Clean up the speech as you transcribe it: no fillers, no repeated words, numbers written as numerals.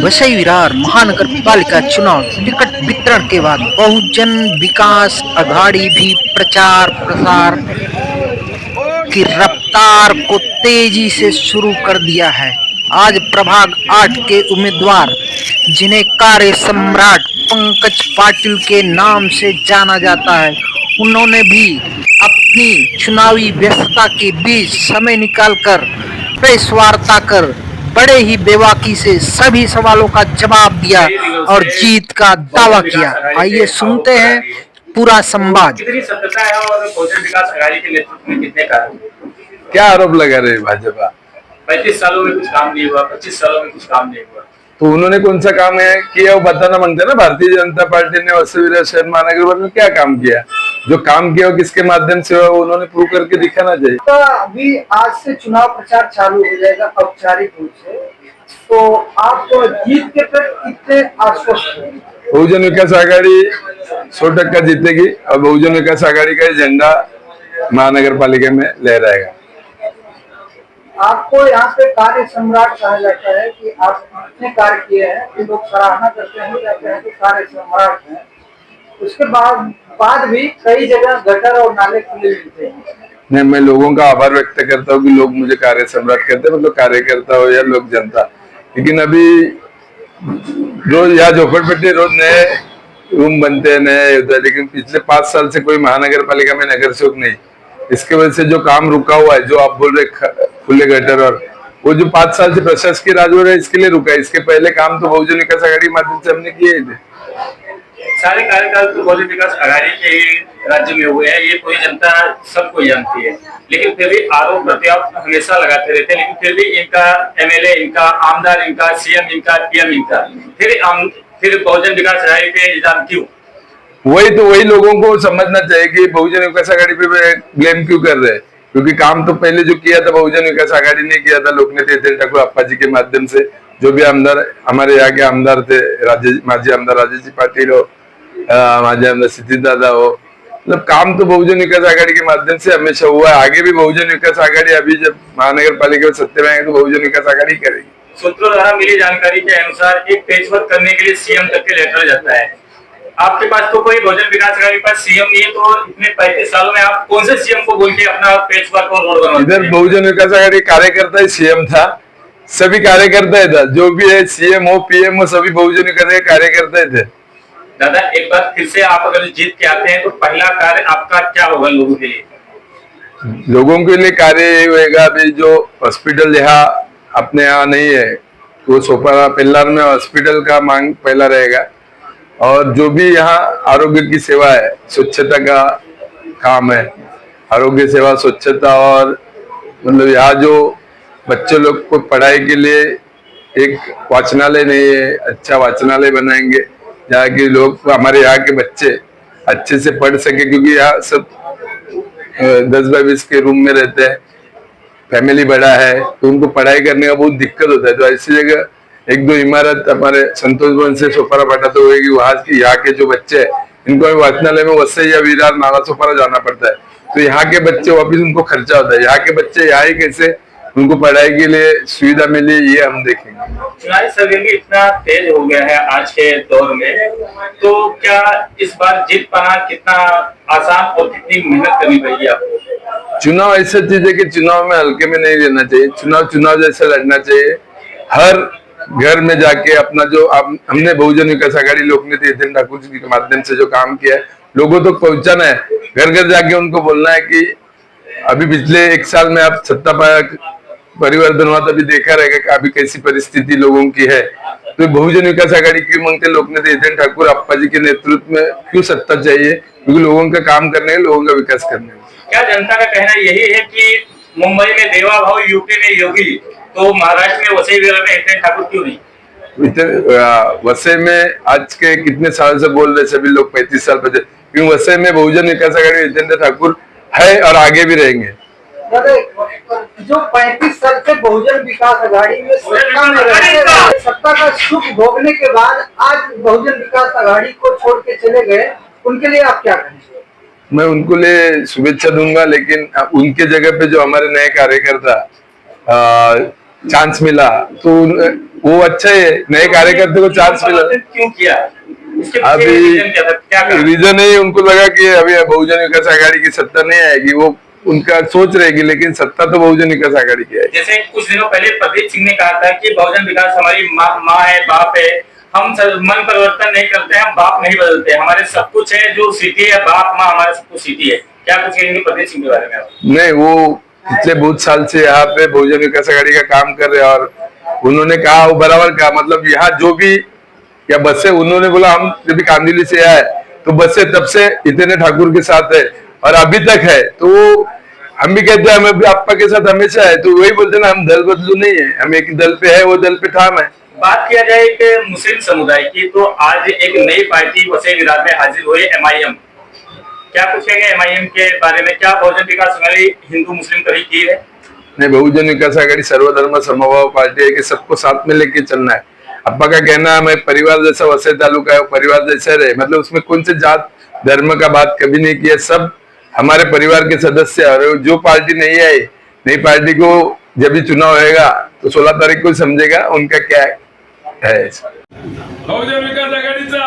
वसई विरार महानगर पालिका चुनाव टिकट वितरण के बाद बहुजन विकास अघाड़ी भी प्रचार प्रसार की रफ्तार को तेजी से शुरू कर दिया है। आज प्रभाग 8 के उम्मीदवार, जिन्हें कार्य सम्राट पंकज पाटिल के नाम से जाना जाता है, उन्होंने भी अपनी चुनावी व्यस्तता के बीच समय निकालकर प्रेस वार्ता कर बड़े ही बेबाकी से सभी सवालों का जवाब दिया और जीत का दावा किया। आइए सुनते हैं पूरा संवाद। कितनी सत्यता है और बहुजन विकास अघाड़ी के नेतृत्व में कितने कार्य? क्या आरोप लगा रहे भाजपा? 35 सालों में कुछ काम नहीं हुआ, 25 सालों में कुछ काम नहीं हुआ। तो उन्होंने कौन सा काम है किया वो बताना मांगते ना। भारतीय जनता पार्टी ने वसई विरार शहर महानगर में क्या काम किया, जो काम किया वो किसके माध्यम से हुआ, वो उन्होंने प्रूव करके दिखाना चाहिए। तो अभी आज से चुनाव प्रचार चालू हो जाएगा औपचारिक रूप से, तो आप जीत के प्रति कितने आश्वस्त हैं? बहुजन विकास आघाड़ी 100% जीतेगी और बहुजन विकास आघाड़ी का झंडा महानगर पालिका में लहराएगा। आपको यहाँ पे कार्य सम्राट कहा जाता है कि आप इतने कार्य किए हैं कि लोग सराहना करते हैं, कहते हैं कि कार्य सम्राट हैं। उसके बाद भी कई जगह गटर और नाले खुले मिलते हैं। नहीं, मैं लोगों का आभार व्यक्त करता हूँ कि लोग मुझे कार्य सम्राट कहते हैं, मतलब कार्यकर्ता हो या लोक जनता। लेकिन अभी रोज यहाँ झोपड़पट्टी रोज नए रूम बनते हैं, नए होता है, लेकिन पिछले 5 साल से कोई महानगर पालिका में नगर सेवक नहीं। इसके वजह से जो काम रुका हुआ है, जो आप बोल रहे खुले गटर, और वो जो 5 साल से प्रशासकीय राज हो रहा है, इसके लिए रुका है। इसके पहले काम तो बहुजन विकास आघाड़ी माध्यम से हमने किए थे। सारे कार्यकाल तो बहुजन विकास अघाड़ी के राज्य में हुए हैं, ये पूरी जनता सबको जानती है। लेकिन फिर भी आरोप प्रत्यारोप हमेशा लगाते रहते हैं, लेकिन फिर भी इनका एमएलए, इनका आमदार, इनका सीएम, इनका पीएम, इनका फिर बहुजन विकास अघाड़ी पे इल्जाम क्यों? वही लोगों को समझना चाहिए कि बहुजन विकास आघाड़ी पे ब्लेम क्यों कर रहे हैं। क्योंकि काम तो पहले जो किया था बहुजन विकास आघाड़ी ने किया था, लोकनेता हितेन ठाकुर अप्पा जी के माध्यम से। जो भी आमदार हमारे यहाँ के आमदार थे, माजी आमदार राजेश जी पाटिल हो, माजी आमदार सिद्धि दादा हो, मतलब काम तो बहुजन विकास आघाड़ी के माध्यम से हमेशा हुआ है। आगे भी बहुजन विकास आघाड़ी, अभी जब महानगर पालिका में सत्ता में आएगी तो बहुजन विकास आघाड़ी करेगी। सूत्रों द्वारा मिली जानकारी के अनुसार एक पेज वर्क करने के लिए सीएम तक के लेटर जाता है। आपके पास तो कोई बहुजन विकास आघाड़ी पास सीएम नहीं है, तो इतने 35 सालों में आप कौन से सीएम को बोल के अपना पेज वर्क और रोड बनवाते हैं? इधर बहुजन विकास आघाड़ी कार्यकर्ता ही सीएम था, सभी कार्यकर्ता ही था, जो भी है सीएम हो पीएम हो, सभी बहुजन विकास आघाड़ी कार्यकर्ता ही थे। दादा, एक बार फिर से आप अगर जीत के आते हैं तो पहला कार्य आपका क्या होगा लोगों के लिए? लोगों के लिए कार्य ये होगा, अभी जो हॉस्पिटल यहाँ अपने यहाँ नहीं है, वो सोपारा पिल्लर में हॉस्पिटल का मांग पहला रहेगा। और जो भी यहाँ आरोग्य की सेवा है, स्वच्छता का काम है, आरोग्य सेवा, स्वच्छता, और मतलब यहाँ जो बच्चे लोग को पढ़ाई के लिए एक वाचनालय नहीं है, अच्छा वाचनालय बनाएंगे जहाँ के लोग, हमारे यहाँ के बच्चे अच्छे से पढ़ सके। क्योंकि यहाँ सब 10x20 के रूम में रहते हैं, फैमिली बड़ा है, तो उनको पढ़ाई करने का बहुत दिक्कत होता है। तो ऐसी जगह 1-2 इमारत हमारे संतोष भवन से सोपारा बाटा तो होगी, वहां की यहाँ के जो बच्चे हैं इनको वाचनालय में वसई या विरार नाला सोपारा जाना पड़ता है, तो यहाँ के बच्चे वापिस उनको खर्चा होता है। यहाँ के बच्चे यहाँ ही कैसे उनको पढ़ाई के लिए सुविधा मिली, ये हम देखेंगे। चुनावी सरगर्मी इतना तेज हो गया है आज के दौर में, तो क्या इस बार जीत पाना कितना आसान और कितनी मेहनत करनी पड़ेगी आपको? चुनाव ऐसा चीज है कि चुनाव में हल्के में नहीं लेना चाहिए, चुनाव जैसा लड़ना चाहिए। हर घर में जाके अपना जो हमने बहुजन विकास आघाड़ी लोकनेता हितेन ठाकुर जी के माध्यम से जो काम किया है, लोगों तक पहुंचाना है। घर घर जाके उनको बोलना है कि अभी पिछले 1 साल में आप सत्ता पाया, परिवर्तन हुआ, तभी देखा रहेगा कि अभी कैसी परिस्थिति लोगों की है। तो बहुजन विकास आघाड़ी क्यों मांगते, लोकनेता हितेन ठाकुर अप्पा जी के नेतृत्व में क्यों सत्ता चाहिए? क्योंकि लोगों का काम करने है, लोगों का विकास करने है। क्या जनता का कहना यही है कि मुंबई में देवा भाव, यूपी में योगी, तो महाराष्ट्र में वसई विरार में हितेन ठाकुर क्यों नहीं? वसई में आज के कितने साल से बोल रहे सभी लोग, 35 साल पहले, क्योंकि वसई में बहुजन विकास आघाड़ी हितेन ठाकुर है और आगे भी रहेंगे। जो 35 साल से बहुजन विकास आघाड़ी में सत्ता में रहते, सत्ता का सुख भोगने के बाद आज बहुजन विकास आघाड़ी को छोड़ के चले गए, उनके लिए आप क्या कहेंगे? मैं उनको लिए शुभेच्छा दूंगा, लेकिन उनके जगह पे जो हमारे नए कार्यकर्ता चांस मिला तो वो अच्छा है, नए कार्यकर्ता को चांस मिला। क्यों किया? इसके पीछे अभी रीजन क्या था? क्या कारण? रीजन है, उनको लगा कि अभी बहुजन विकास आघाड़ी की सत्ता नहीं आएगी, वो उनका सोच रहेगी, लेकिन सत्ता तो बहुजन विकास आघाड़ी की है। जैसे कुछ दिनों पहले प्रदीप सिंह ने कहा था कि बहुजन विकास हमारी माँ है, बाप है, हम मन परिवर्तन नहीं करते, हम बाप नहीं बदलते, हमारे सब कुछ है, जो सिटी है बाप माँ हमारा सब कुछ सिटी है। क्या कुछ कहेंगे प्रदीप सिंह के बारे में आप? नहीं, वो पिछले बहुत साल से यहाँ पे बहुजन विकास आघाड़ी का काम कर रहे हैं, और उन्होंने कहा वो बराबर कहा, मतलब यहाँ जो भी या बसें, उन्होंने बोला हम जब भी कांदिवली से आए तो बसें तब से इतने ठाकुर के साथ है और अभी तक है, तो हम भी कहते हैं हमें भी आपका के साथ हमेशा है, तो वही बोलते ना, हम दल बदलू नहीं है, हम एक दल पे है, वो दल पे ठाम है। बात किया जाए एक मुस्लिम समुदाय की, तो आज एक नई पार्टी वसई विरार में हाजिर हुई, एमआईएम। क्या पूछेंगे एमआईएम के बारे में? क्या बहुजन विकास आघाड़ी हिंदू मुस्लिम कभी की है? नहीं, बहुजन विकास आघाड़ी सर्वधर्म समभाव पार्टी है कि सबको साथ में लेके चलना है। अप्पा का कहना है हमें परिवार जैसा वसई तालुका है, परिवार जैसा रहे, मतलब उसमें कौन से जात धर्म का बात कभी नहीं किया, सब हमारे परिवार के सदस्य। और जो पार्टी नहीं आई, नई पार्टी को जब भी चुनाव होगा तो 16 तारीख को समझेगा उनका क्या है। बहुजन विकास आघाडीचा